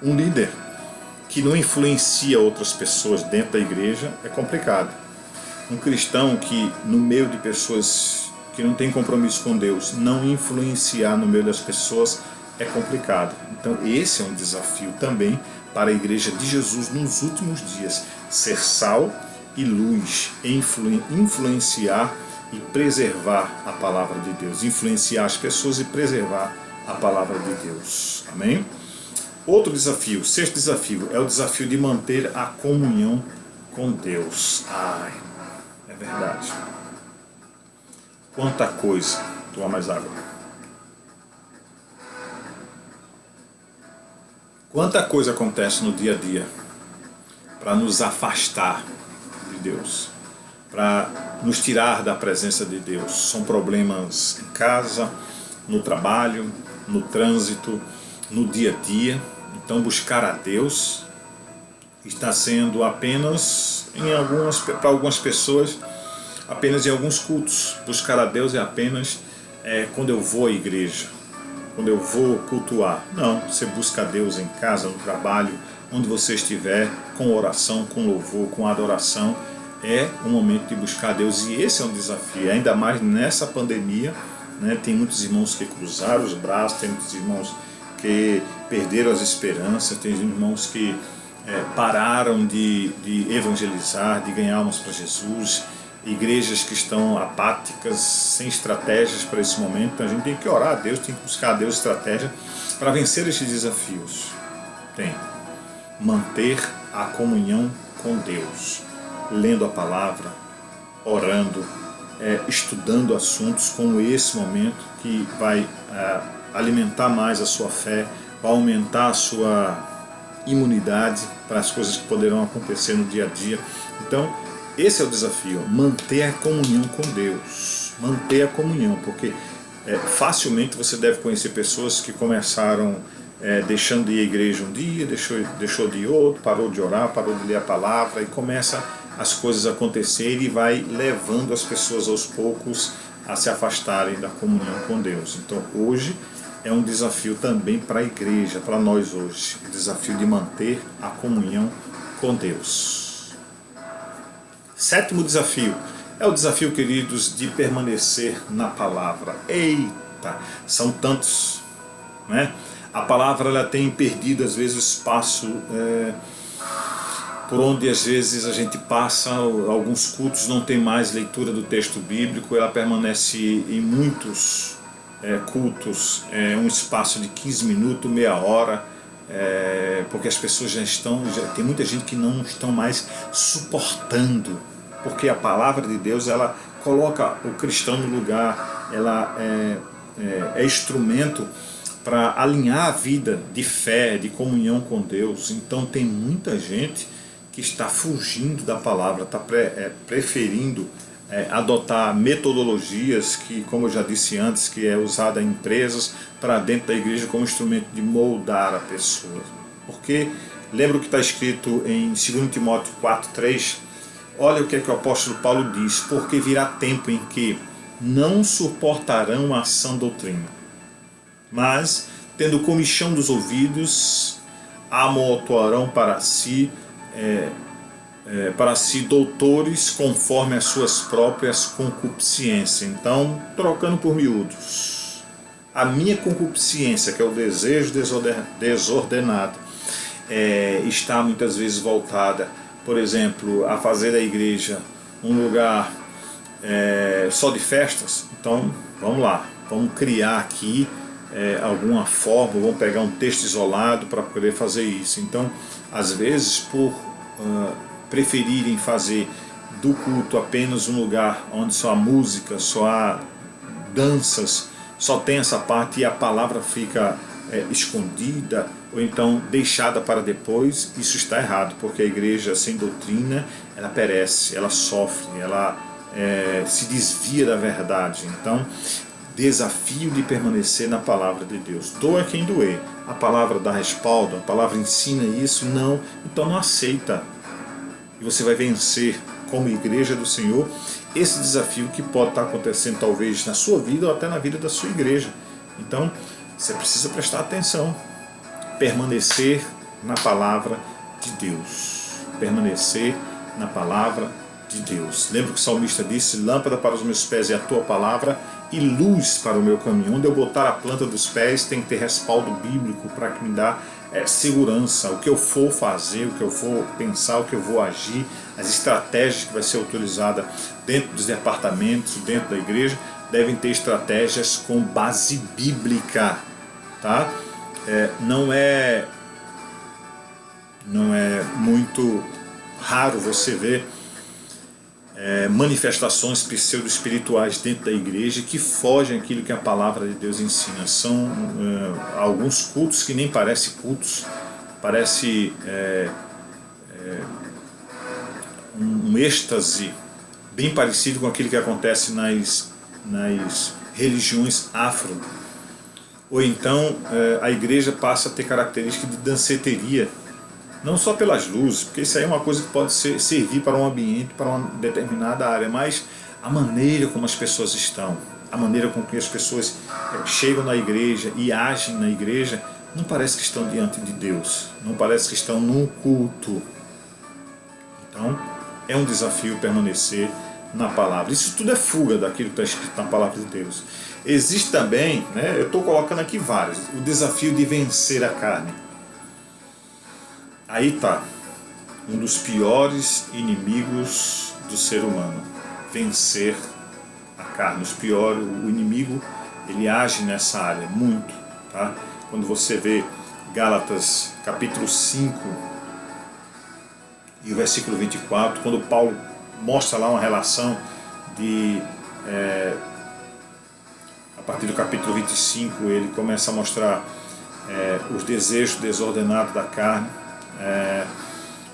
um líder que não influencia outras pessoas dentro da igreja é complicado. Um cristão que, no meio de pessoas que não tem compromisso com Deus, não influenciar no meio das pessoas é complicado. Então esse é um desafio também para a igreja de Jesus nos últimos dias, ser sal e luz, influenciar e preservar a palavra de Deus, influenciar as pessoas e preservar a palavra de Deus. Amém? Outro desafio, sexto desafio, é o desafio de manter a comunhão com Deus. Ai, é verdade. Quanta coisa. Toma mais água. Quanta coisa acontece no dia a dia para nos afastar de Deus, para nos tirar da presença de Deus. São problemas em casa, no trabalho, no trânsito, no dia a dia. Então buscar a Deus está sendo apenas, para algumas pessoas, apenas em alguns cultos. Buscar a Deus é apenas quando eu vou à igreja, quando eu vou cultuar. Não, você busca a Deus em casa, no trabalho, onde você estiver, com oração, com louvor, com adoração. É um momento de buscar a Deus, e esse é um desafio, ainda mais nessa pandemia, né? Tem muitos irmãos que cruzaram os braços, tem muitos irmãos que perderam as esperanças, tem irmãos que pararam de evangelizar, de ganhar almas para Jesus, igrejas que estão apáticas, sem estratégias para esse momento. Então a gente tem que orar a Deus, tem que buscar a Deus estratégia para vencer esses desafios. Tem manter a comunhão com Deus, lendo a palavra, orando, estudando assuntos como esse momento, que vai alimentar mais a sua fé, vai aumentar a sua imunidade para as coisas que poderão acontecer no dia a dia. Então esse é o desafio, manter a comunhão com Deus, manter a comunhão, porque facilmente você deve conhecer pessoas que começaram deixando de ir à igreja um dia, deixou de ir outro, parou de orar, parou de ler a palavra e começa as coisas acontecerem e vai levando as pessoas aos poucos a se afastarem da comunhão com Deus. Então hoje é um desafio também para a igreja, para nós hoje, o desafio de manter a comunhão com Deus. Sétimo desafio é o desafio, queridos, de permanecer na palavra. Eita, são tantos, né? A palavra ela tem perdido às vezes o espaço por onde às vezes a gente passa. Alguns cultos não tem mais leitura do texto bíblico, ela permanece em muitos cultos um espaço de 15 minutos, meia hora, porque as pessoas tem muita gente que não estão mais suportando, porque a palavra de Deus ela coloca o cristão no lugar, ela é instrumento para alinhar a vida de fé, de comunhão com Deus. Então tem muita gente que está fugindo da palavra, está preferindo adotar metodologias que, como eu já disse antes, que é usada em empresas para dentro da igreja como instrumento de moldar a pessoa. Porque lembra o que está escrito em 2 Timóteo 4,3? Olha o que o apóstolo Paulo diz: porque virá tempo em que não suportarão a sã doutrina, mas, tendo comichão dos ouvidos, amontoarão para si doutores conforme as suas próprias concupiscências. Então, trocando por miúdos, a minha concupiscência, que é o desejo desordenado, está muitas vezes voltada, por exemplo, a fazer da igreja um lugar só de festas. Então, vamos lá, vamos criar aqui alguma forma, vamos pegar um texto isolado para poder fazer isso. Então, às vezes, por preferirem fazer do culto apenas um lugar onde só há música, só há danças, só tem essa parte e a palavra fica escondida ou então deixada para depois, isso está errado, porque a igreja sem doutrina, ela perece, ela sofre, ela se desvia da verdade. Então, desafio de permanecer na palavra de Deus. Doa quem doer. A palavra dá respaldo, a palavra ensina isso, não, então não aceita. E você vai vencer como igreja do Senhor esse desafio que pode estar acontecendo talvez na sua vida ou até na vida da sua igreja. Então você precisa prestar atenção, permanecer na palavra de Deus, permanecer na palavra de Deus. Lembra que o salmista disse: lâmpada para os meus pés é a tua palavra e luz para o meu caminho. Onde eu botar a planta dos pés tem que ter respaldo bíblico para que me dá segurança. O que eu for fazer, o que eu for pensar, o que eu vou agir, as estratégias que vai ser utilizada dentro dos departamentos, dentro da igreja, devem ter estratégias com base bíblica, tá? Não é muito raro você ver manifestações pseudo-espirituais dentro da igreja que fogem aquilo que a palavra de Deus ensina. São alguns cultos que nem parecem cultos, parece um êxtase bem parecido com aquilo que acontece nas religiões afro. Ou então a igreja passa a ter características de danceteria, não só pelas luzes, porque isso aí é uma coisa que pode servir para um ambiente, para uma determinada área, mas a maneira como as pessoas estão, a maneira com que as pessoas chegam na igreja e agem na igreja, não parece que estão diante de Deus, não parece que estão num culto. Então, é um desafio permanecer na palavra. Isso tudo é fuga daquilo que está escrito na palavra de Deus. Existe também, eu estou colocando aqui vários, o desafio de vencer a carne. Aí está um dos piores inimigos do ser humano: vencer a carne. O inimigo, ele age nessa área muito, tá? Quando você vê Gálatas capítulo 5 e o versículo 24, quando Paulo mostra lá uma relação de a partir do capítulo 25, ele começa a mostrar os desejos desordenados da carne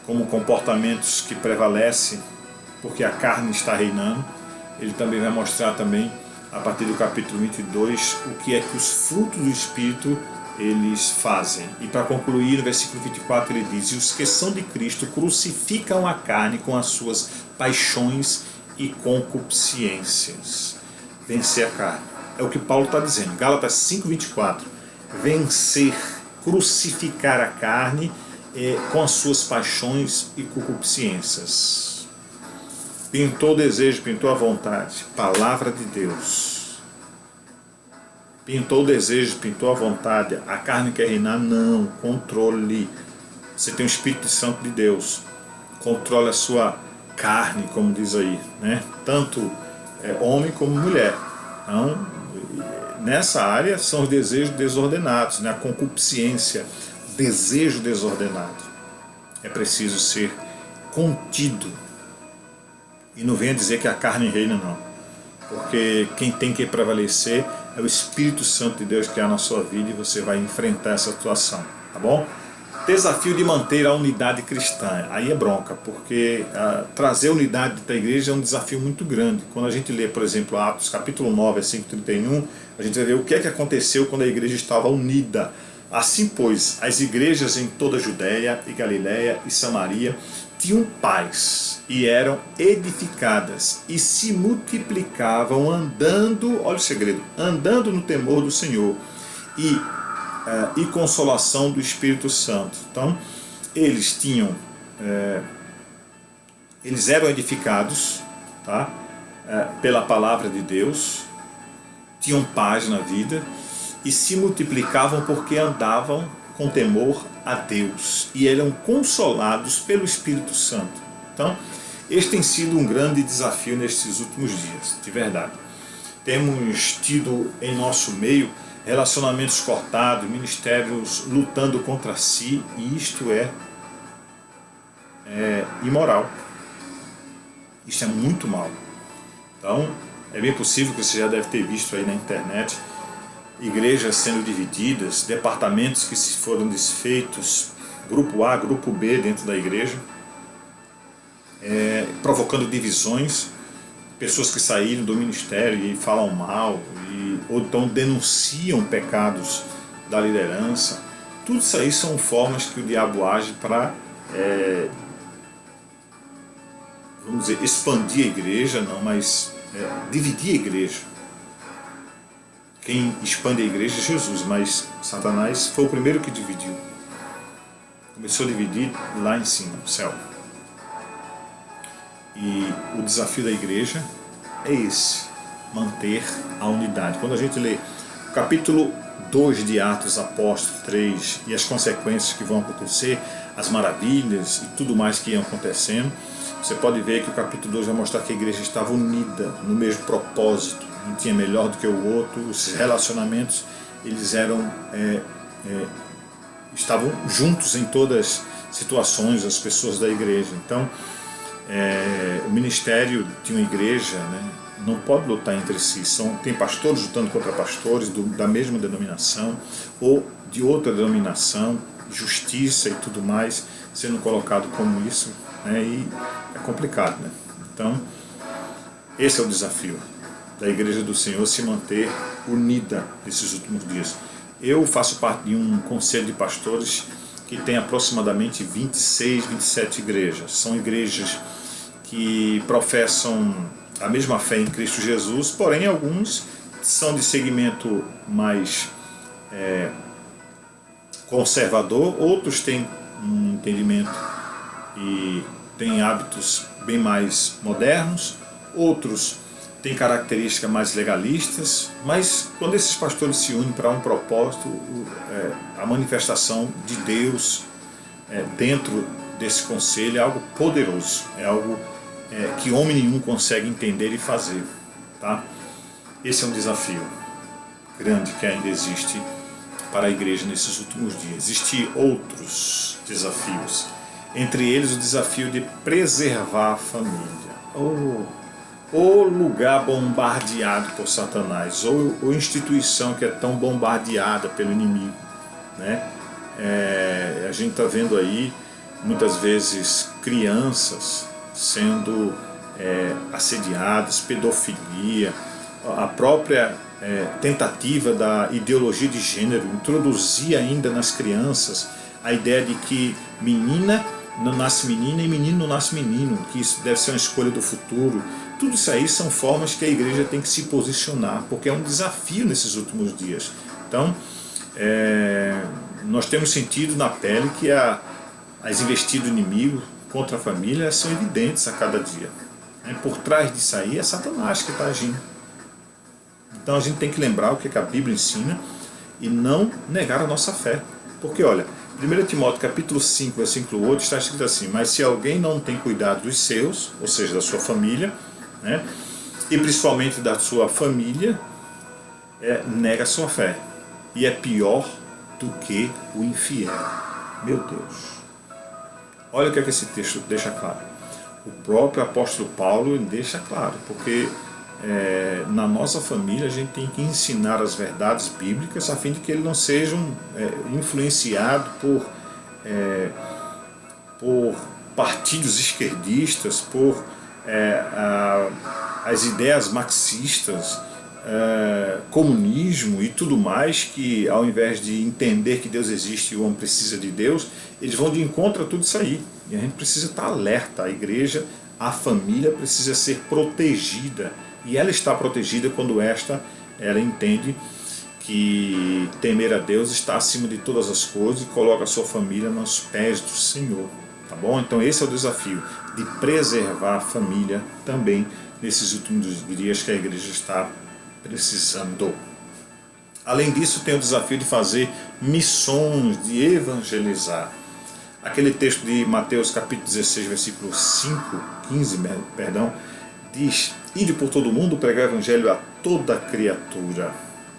como comportamentos que prevalecem porque a carne está reinando. Ele também vai mostrar também a partir do capítulo 22, o que é que os frutos do Espírito eles fazem. E para concluir, no versículo 24 ele diz: e os que são de Cristo crucificam a carne com as suas paixões e concupiscências. Vencer a carne. É o que Paulo está dizendo. Gálatas 5:24. Vencer, crucificar a carne com as suas paixões e concupiscências. Pintou o desejo, pintou a vontade. Palavra de Deus. Pintou o desejo, pintou a vontade. A carne quer reinar? Não. Controle. Você tem o Espírito Santo de Deus. Controle a sua carne, como diz aí, né? Tanto homem como mulher. Então, nessa área são os desejos desordenados, né? A concupiscência, desejo desordenado. É preciso ser contido. E não venha dizer que a carne reina, não. Porque quem tem que prevalecer é o Espírito Santo de Deus que há na sua vida, e você vai enfrentar essa situação, tá bom? Desafio de manter a unidade cristã. Aí é bronca, porque trazer a unidade da igreja é um desafio muito grande. Quando a gente lê, por exemplo, Atos capítulo 9, versículo 31, a gente vai ver o que é que aconteceu quando a igreja estava unida. Assim, pois, as igrejas em toda a Judéia e Galiléia e Samaria tinham paz e eram edificadas e se multiplicavam andando, olha o segredo, andando no temor do Senhor e consolação do Espírito Santo. Então, eles eram edificados, tá? Pela palavra de Deus, tinham paz na vida e se multiplicavam porque andavam com temor a Deus e eram consolados pelo Espírito Santo. Então, este tem sido um grande desafio nestes últimos dias, de verdade. Temos tido em nosso meio relacionamentos cortados, ministérios lutando contra si, e isto é imoral. Isto é muito mal. Então, é bem possível que você já deve ter visto aí na internet igrejas sendo divididas, departamentos que se foram desfeitos, grupo A, grupo B dentro da igreja, provocando divisões, pessoas que saíram do ministério e falam mal, ou então denunciam pecados da liderança. Tudo isso aí são formas que o diabo age para, vamos dizer, expandir a igreja, não, mas dividir a igreja. Quem expande a igreja é Jesus, mas Satanás foi o primeiro que dividiu. Começou a dividir lá em cima, no céu. E o desafio da igreja é esse, manter a unidade. Quando a gente lê o capítulo 2 de Atos Apóstolos 3 e as consequências que vão acontecer, as maravilhas e tudo mais que iam acontecendo, você pode ver que o capítulo 2 vai mostrar que a igreja estava unida no mesmo propósito, não tinha melhor do que o outro, os relacionamentos eles estavam juntos em todas as situações, as pessoas da igreja. Então, o ministério de uma igreja, né, não pode lutar entre si. Tem pastores lutando contra pastores da mesma denominação ou de outra denominação, justiça e tudo mais sendo colocado como isso, né, e é complicado, né? Então, esse é o desafio da Igreja do Senhor, se manter unida nesses últimos dias. Eu faço parte de um conselho de pastores que tem aproximadamente 26, 27 igrejas. São igrejas que professam a mesma fé em Cristo Jesus, porém alguns são de segmento mais conservador, outros têm um entendimento e têm hábitos bem mais modernos, outros têm características mais legalistas, mas quando esses pastores se unem para um propósito, a manifestação de Deus dentro desse conselho é algo poderoso, é algo que homem nenhum consegue entender e fazer, tá? Esse é um desafio grande que ainda existe para a igreja nesses últimos dias. Existem outros desafios, entre eles o desafio de preservar a família. Ou lugar bombardeado por Satanás, ou instituição que é tão bombardeada pelo inimigo, né? A gente está vendo aí muitas vezes crianças sendo assediadas, pedofilia, a própria tentativa da ideologia de gênero, introduzir ainda nas crianças a ideia de que menina não nasce menina e menino não nasce menino, que isso deve ser uma escolha do futuro. Tudo isso aí são formas que a igreja tem que se posicionar, porque é um desafio nesses últimos dias. Então, nós temos sentido na pele que as investidas do inimigo contra a família são evidentes a cada dia. Por trás disso aí é Satanás que está agindo. Então a gente tem que lembrar o que a Bíblia ensina e não negar a nossa fé. Porque olha, 1 Timóteo capítulo 5, versículo 8 está escrito assim: mas se alguém não tem cuidado dos seus, ou seja, da sua família, né, e principalmente da sua família, nega a sua fé. E é pior do que o infiel. Meu Deus. Olha o que esse texto deixa claro. O próprio apóstolo Paulo deixa claro, porque na nossa família a gente tem que ensinar as verdades bíblicas a fim de que eles não sejam influenciados por partidos esquerdistas, por as ideias marxistas, comunismo e tudo mais, que ao invés de entender que Deus existe e o homem precisa de Deus, eles vão de encontro a tudo isso aí. E a gente precisa estar alerta. A igreja, a família precisa ser protegida. E ela está protegida quando ela entende que temer a Deus está acima de todas as coisas e coloca a sua família nos pés do Senhor. Tá bom? Então esse é o desafio, de preservar a família também nesses últimos dias que a igreja está precisando. Além disso, tem o desafio de fazer missões, de evangelizar. Aquele texto de Mateus capítulo 16, versículo 15, diz: ide por todo mundo pregar o evangelho a toda criatura.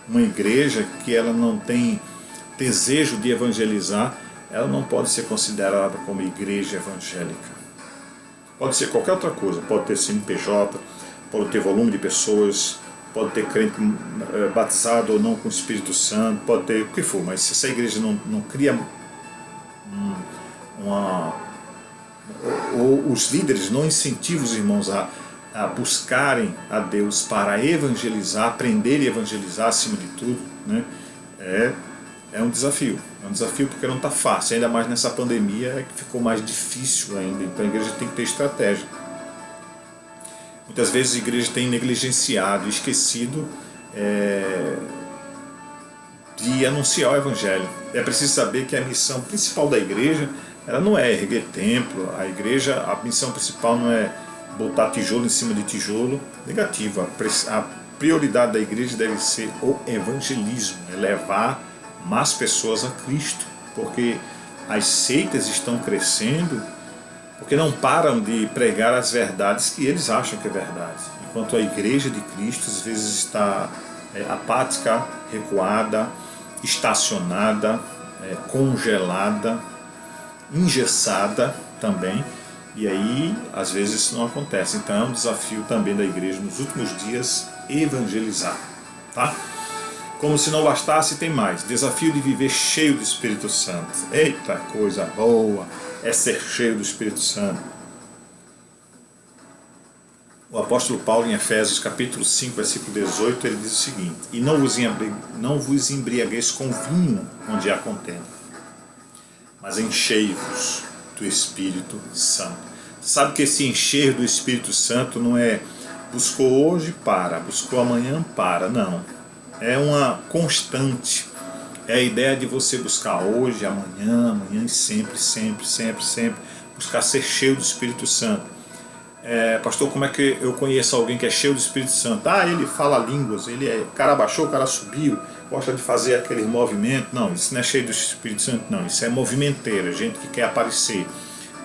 Uma igreja que ela não tem desejo de evangelizar, ela não pode ser considerada como igreja evangélica. Pode ser qualquer outra coisa, pode ter CNPJ, pode ter volume de pessoas, pode ter crente batizado ou não com o Espírito Santo, pode ter o que for, mas se essa igreja não cria ou os líderes não incentivam os irmãos a buscarem a Deus para evangelizar, aprender e evangelizar acima de tudo, né? É um desafio. É um desafio porque não está fácil, ainda mais nessa pandemia que ficou mais difícil ainda. Então a igreja tem que ter estratégia. Muitas vezes a igreja tem negligenciado, esquecido de anunciar o evangelho. É preciso saber que a missão principal da igreja, ela não é erguer templo. A missão principal não é botar tijolo em cima de tijolo. Negativo. A prioridade da igreja deve ser o evangelismo, é levar mais pessoas a Cristo, porque as seitas estão crescendo porque não param de pregar as verdades que eles acham que é verdade, enquanto a igreja de Cristo às vezes está apática, recuada, estacionada, congelada, engessada também, e aí às vezes isso não acontece. Então é um desafio também da igreja nos últimos dias evangelizar, tá? Como se não bastasse, tem mais. Desafio de viver cheio do Espírito Santo. Eita, coisa boa é ser cheio do Espírito Santo. O apóstolo Paulo, em Efésios capítulo 5, versículo 18, ele diz o seguinte: e não vos embriagueis com vinho, onde há contenda, mas enchei-vos do Espírito Santo. Sabe que esse encher do Espírito Santo não é buscou hoje, buscou amanhã, não. É uma constante. É a ideia de você buscar hoje, amanhã e sempre. Buscar ser cheio do Espírito Santo. Pastor, como é que eu conheço alguém que é cheio do Espírito Santo? Ele fala línguas, o cara baixou, o cara subiu, gosta de fazer aquele movimento. Não, isso não é cheio do Espírito Santo, não. Isso é movimenteiro, é gente que quer aparecer.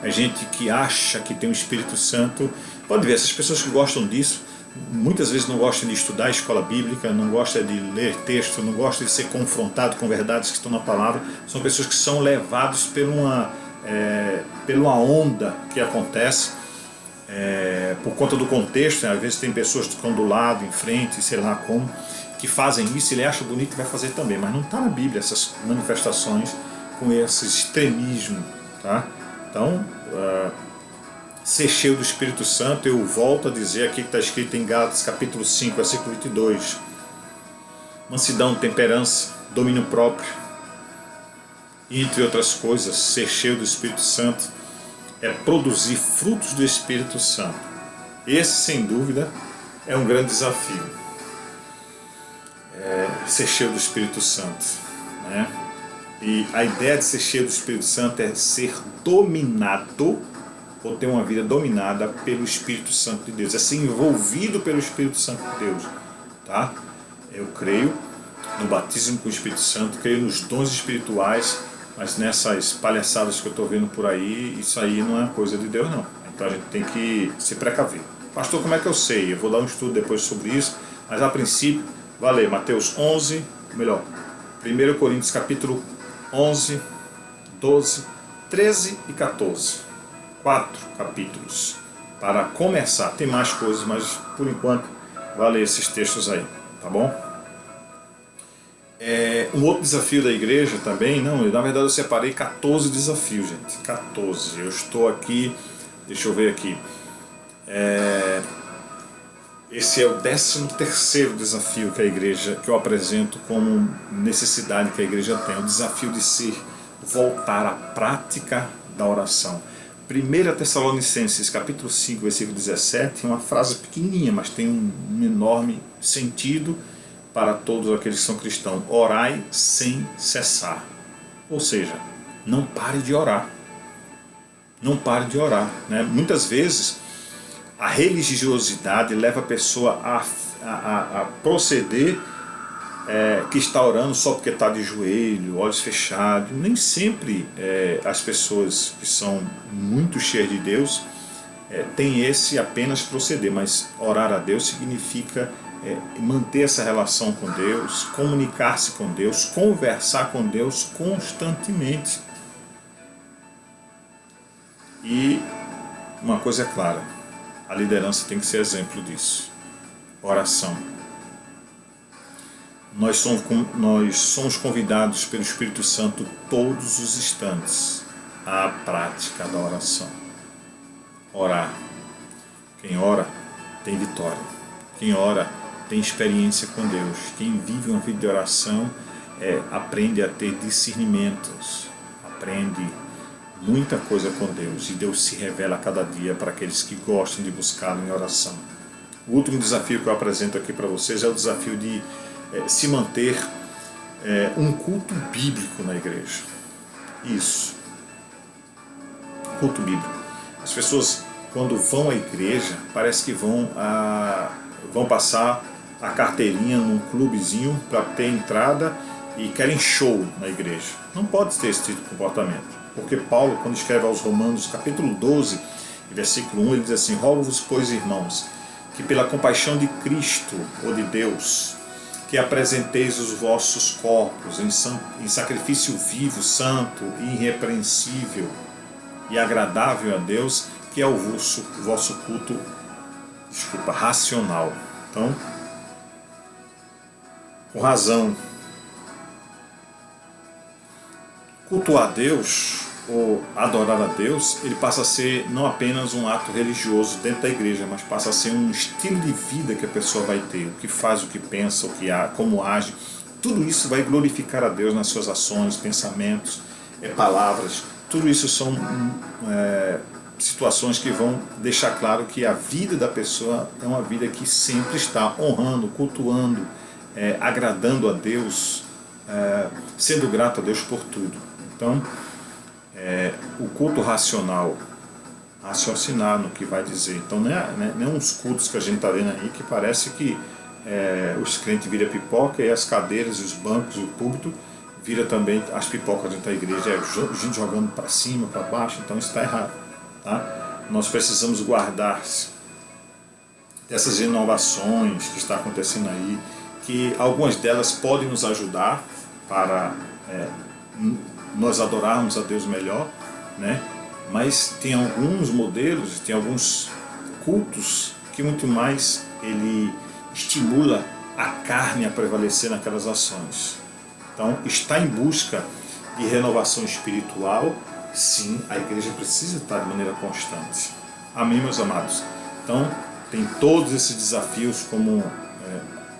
É gente que acha que tem o Espírito Santo. Pode ver, essas pessoas que gostam disso, muitas vezes não gostam de estudar a escola bíblica, não gostam de ler texto, não gostam de ser confrontado com verdades que estão na palavra. São pessoas que são levados por uma onda que acontece por conta do contexto. Às vezes tem pessoas que estão do lado, em frente, sei lá como, que fazem isso, ele acha bonito e vai fazer também, mas não está na Bíblia essas manifestações com esse extremismo, tá? Então ser cheio do Espírito Santo, eu volto a dizer aqui que está escrito em Gálatas capítulo 5, versículo 22. Mansidão, temperança, domínio próprio, e entre outras coisas, ser cheio do Espírito Santo é produzir frutos do Espírito Santo. Esse, sem dúvida, é um grande desafio. Ser cheio do Espírito Santo, né? E a ideia de ser cheio do Espírito Santo é ser dominado, ou ter uma vida dominada pelo Espírito Santo de Deus, é ser envolvido pelo Espírito Santo de Deus, tá? Eu creio no batismo com o Espírito Santo, creio nos dons espirituais, mas nessas palhaçadas que eu estou vendo por aí, isso aí não é coisa de Deus não. Então a gente tem que se precaver. Pastor, como é que eu sei? Eu vou dar um estudo depois sobre isso, mas a princípio, vai ler Mateus 11, melhor, 1 Coríntios capítulo 11, 12, 13 e 14. 4 capítulos para começar. Tem mais coisas, mas por enquanto vai ler esses textos aí, tá bom? Um outro desafio da igreja também, não, na verdade eu separei 14 desafios, gente, 14. Eu estou aqui, deixa eu ver aqui, esse é o 13º desafio que a igreja, que eu apresento como necessidade que a igreja tem, o desafio de voltar à prática da oração. 1 Tessalonicenses capítulo 5, versículo 17, é uma frase pequenininha, mas tem um enorme sentido para todos aqueles que são cristãos. Orai sem cessar. Ou seja, não pare de orar. Não pare de orar, né? Muitas vezes a religiosidade leva a pessoa a proceder que está orando só porque está de joelho, olhos fechados. Nem sempre as pessoas que são muito cheias de Deus têm esse apenas proceder, mas orar a Deus significa manter essa relação com Deus, comunicar-se com Deus, conversar com Deus constantemente. E uma coisa é clara, a liderança tem que ser exemplo disso. Oração. Nós somos convidados pelo Espírito Santo todos os instantes à prática da oração. Orar. Quem ora tem vitória. Quem ora tem experiência com Deus. Quem vive uma vida de oração aprende a ter discernimentos, aprende muita coisa com Deus, e Deus se revela a cada dia para aqueles que gostam de buscá-lo em oração. O último desafio que eu apresento aqui para vocês é o desafio de se manter um culto bíblico na igreja. Isso. Culto bíblico. As pessoas, quando vão à igreja, parece que vão passar a carteirinha num clubezinho para ter entrada e querem show na igreja. Não pode ter esse tipo de comportamento. Porque Paulo, quando escreve aos Romanos, capítulo 12, versículo 1, ele diz assim: rogo-vos, pois, irmãos, que pela compaixão de Cristo, ou de Deus, que apresenteis os vossos corpos em sacrifício vivo, santo, irrepreensível e agradável a Deus, que é o vosso culto, racional. Então, com razão, cultuar a Deus, ou adorar a Deus, ele passa a ser não apenas um ato religioso dentro da igreja, mas passa a ser um estilo de vida que a pessoa vai ter, o que faz, o que pensa, como age. Tudo isso vai glorificar a Deus nas suas ações, pensamentos, palavras. Tudo isso são situações que vão deixar claro que a vida da pessoa é uma vida que sempre está honrando, cultuando, agradando a Deus, sendo grato a Deus por tudo. Então, o culto racional, raciocinar no que vai dizer. Então, não é uns cultos que a gente está vendo aí que parece que os crentes viram pipoca, e as cadeiras, os bancos, o púlpito vira também as pipocas dentro da igreja, gente jogando para cima, para baixo. Então isso está errado, tá? Nós precisamos guardar-se dessas inovações que está acontecendo aí, que algumas delas podem nos ajudar para nós adorarmos a Deus melhor, né? Mas tem alguns modelos, tem alguns cultos que muito mais ele estimula a carne a prevalecer naquelas ações. Então, está em busca de renovação espiritual, sim, a igreja precisa estar de maneira constante. Amém, meus amados? Então, tem todos esses desafios como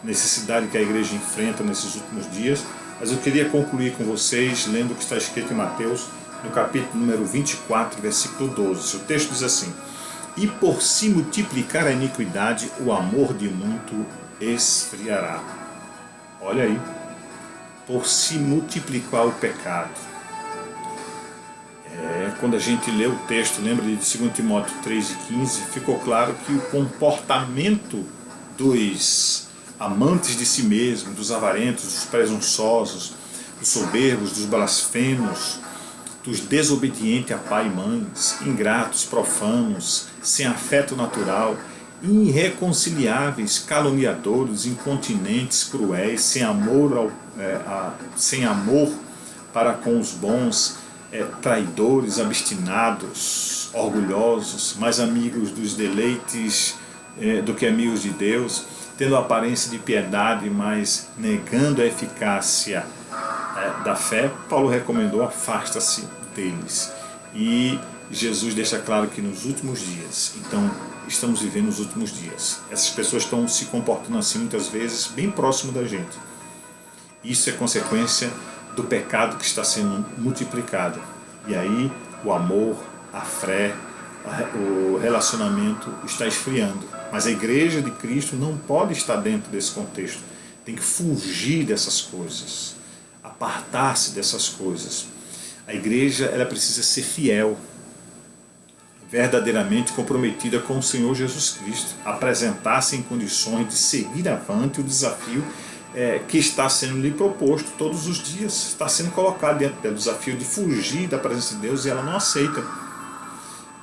necessidade que a igreja enfrenta nesses últimos dias, mas eu queria concluir com vocês lendo o que está escrito em Mateus, no capítulo número 24, versículo 12. O texto diz assim: e por se multiplicar a iniquidade, o amor de muito esfriará. Olha aí, por se multiplicar o pecado. Quando a gente lê o texto, lembra de 2 Timóteo 3,15, ficou claro que o comportamento dos amantes de si mesmo, dos avarentos, dos presunçosos, dos soberbos, dos blasfemos, dos desobedientes a pai e mães, ingratos, profanos, sem afeto natural, irreconciliáveis, caluniadores, incontinentes, cruéis, sem amor para com os bons, traidores, obstinados, orgulhosos, mais amigos dos deleites do que amigos de Deus, tendo a aparência de piedade, mas negando a eficácia da fé. Paulo recomendou: afasta-se deles. E Jesus deixa claro que nos últimos dias, então estamos vivendo os últimos dias, essas pessoas estão se comportando assim muitas vezes bem próximo da gente. Isso é consequência do pecado que está sendo multiplicado. E aí o amor, a fé, o relacionamento está esfriando. Mas a igreja de Cristo não pode estar dentro desse contexto. Tem que fugir dessas coisas, apartar-se dessas coisas. A igreja, ela precisa ser fiel, verdadeiramente comprometida com o Senhor Jesus Cristo, apresentar-se em condições de seguir avante o desafio que está sendo lhe proposto todos os dias, está sendo colocado diante dela, o desafio de fugir da presença de Deus, e ela não aceita.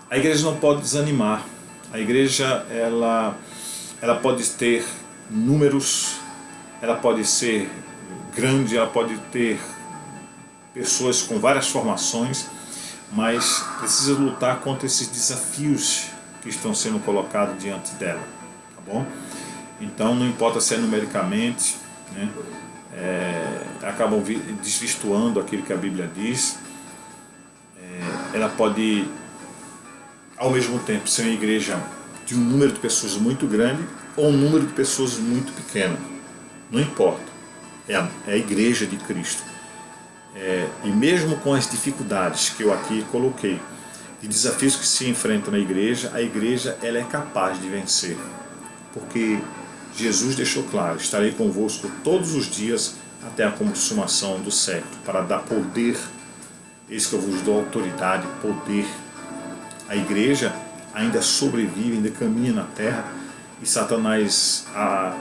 A igreja não pode desanimar. A igreja, ela pode ter números, ela pode ser grande, ela pode ter pessoas com várias formações, mas precisa lutar contra esses desafios que estão sendo colocados diante dela, tá bom? Então não importa se é numericamente, né? Acabam desvirtuando aquilo que a Bíblia diz. Ela pode, ao mesmo tempo, ser uma igreja de um número de pessoas muito grande ou um número de pessoas muito pequeno, não importa, é a igreja de Cristo. E mesmo com as dificuldades que eu aqui coloquei, de desafios que se enfrentam na igreja, a igreja, ela é capaz de vencer, porque Jesus deixou claro: estarei convosco todos os dias até a consumação do século, para dar poder. Eis que eu vos dou autoridade, poder. A igreja ainda sobrevive, ainda caminha na terra, e Satanás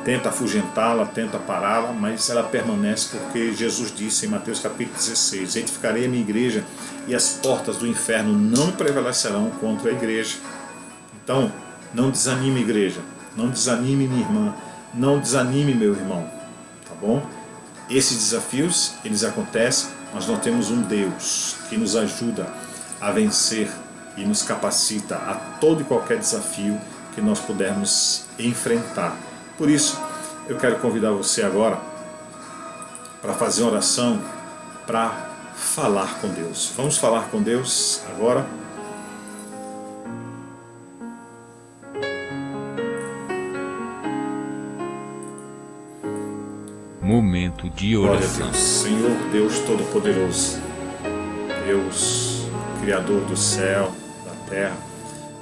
tenta afugentá-la, tenta pará-la, mas ela permanece, porque Jesus disse em Mateus capítulo 16: edificarei a minha igreja e as portas do inferno não prevalecerão contra a igreja. Então, não desanime, igreja, não desanime, minha irmã, não desanime, meu irmão, tá bom? Esses desafios, eles acontecem, mas nós temos um Deus que nos ajuda a vencer e nos capacita a todo e qualquer desafio que nós pudermos enfrentar. Por isso, eu quero convidar você agora para fazer uma oração, para falar com Deus. Vamos falar com Deus agora? Momento de Glória a oração. Deus. Senhor Deus Todo-Poderoso, Deus Criador do céu, da terra,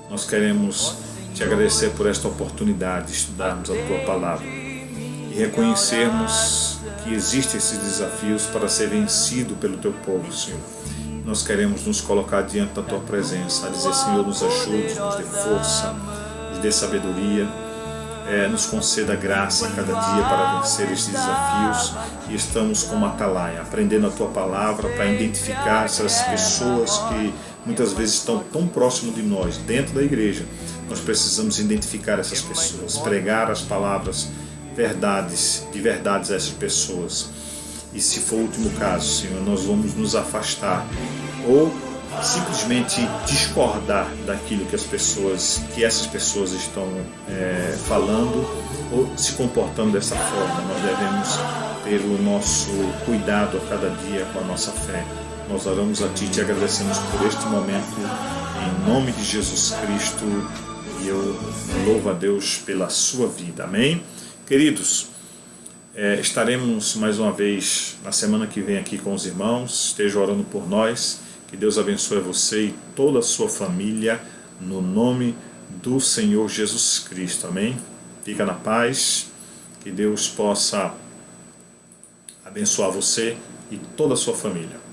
nós queremos te agradecer por esta oportunidade de estudarmos a Tua Palavra e reconhecermos que existem esses desafios para ser vencido pelo Teu povo, Senhor. Nós queremos nos colocar diante da Tua presença, a dizer: Senhor, nos ajude, nos dê força, nos dê sabedoria, nos conceda graça a cada dia para vencer estes desafios, e estamos como atalaia, aprendendo a Tua Palavra para identificar essas pessoas que muitas vezes estão tão próximo de nós, dentro da igreja. Nós precisamos identificar essas pessoas, pregar as palavras de verdades a essas pessoas. E se for o último caso, Senhor, nós vamos nos afastar ou simplesmente discordar daquilo que essas pessoas estão falando ou se comportando dessa forma. Nós devemos ter o nosso cuidado a cada dia com a nossa fé. Nós oramos a Ti e te agradecemos por este momento, em nome de Jesus Cristo, e eu louvo a Deus pela sua vida, amém? Queridos, estaremos mais uma vez na semana que vem aqui com os irmãos. Esteja orando por nós, que Deus abençoe você e toda a sua família, no nome do Senhor Jesus Cristo, amém? Fica na paz, que Deus possa abençoar você e toda a sua família.